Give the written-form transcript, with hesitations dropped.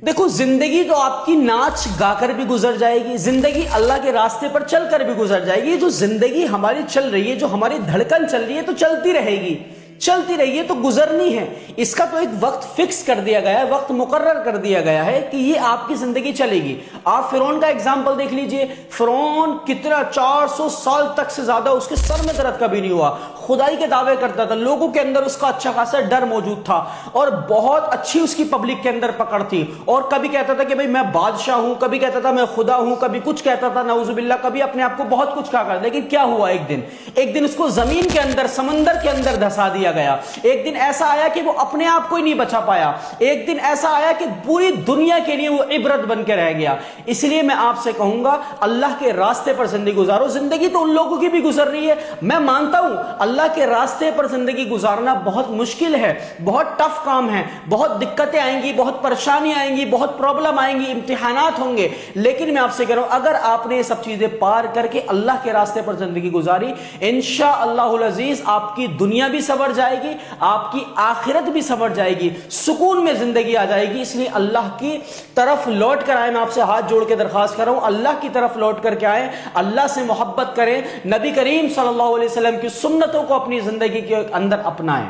دیکھو زندگی تو آپ کی ناچ گا کر بھی گزر جائے گی، زندگی اللہ کے راستے پر چل کر بھی گزر جائے گی۔ جو زندگی ہماری چل رہی ہے، جو ہماری دھڑکن چل رہی ہے، تو چلتی رہے گی، چلتی رہی ہے، تو گزرنی ہے۔ اس کا تو ایک وقت فکس کر دیا گیا ہے، وقت مقرر کر دیا گیا ہے کہ یہ آپ کی زندگی چلے گی۔ آپ فرعون کا ایگزامپل دیکھ لیجئے، فرعون کتنا 400 سال تک سے زیادہ اس کے سر میں درد کبھی نہیں ہوا، خدائی کے دعوے کرتا تھا، لوگوں کے اندر اس کا اچھا خاصا ڈر موجود تھا، اور بہت اچھی اس کی پبلک کے اندر پکڑ تھی، اور کبھی کہتا تھا کہ بھئی میں بادشاہ ہوں، کبھی کہتا تھا میں خدا ہوں، کبھی کچھ کہتا تھا نعوذ باللہ، کبھی اپنے آپ کو بہت کچھ کہا کرتا۔ لیکن کیا ہوا، ایک دن اس کو زمین کے اندر، سمندر کے اندر دھسا دیا گیا۔ ایک دن ایسا آیا کہ وہ اپنے آپ کو ہی نہیں بچا پایا، ایک دن ایسا آیا کہ پوری دنیا کے لیے وہ عبرت بن کے رہ گیا۔ اس لیے میں آپ سے کہوں گا اللہ کے راستے پر زندگی گزارو۔ زندگی تو ان لوگوں کی بھی گزر رہی ہے، میں مانتا ہوں اللہ کے راستے پر زندگی گزارنا بہت مشکل ہے، بہت ٹف کام ہے، بہت دقتیں آئیں گی، بہت پریشانی آئیں گی، بہت پرابلم آئیں گی، امتحانات ہوں گے، لیکن میں آپ سے کہہ رہا ہوں اگر آپ نے یہ سب چیزیں پار کر کے اللہ کے راستے پر زندگی گزاری، انشاءاللہ العزیز آپ کی دنیا بھی سنور جائے گی، آپ کی آخرت بھی سنور جائے گی، سکون میں زندگی آ جائے گی۔ اس لیے اللہ کی طرف لوٹ کر آئے، میں آپ سے ہاتھ جوڑ کے درخواست کر رہا ہوں اللہ کی طرف لوٹ کر کے آئیں، اللہ سے محبت کریں، نبی کریم صلی اللہ علیہ وسلم کی سنتوں کو اپنی زندگی کے اندر اپنائیں۔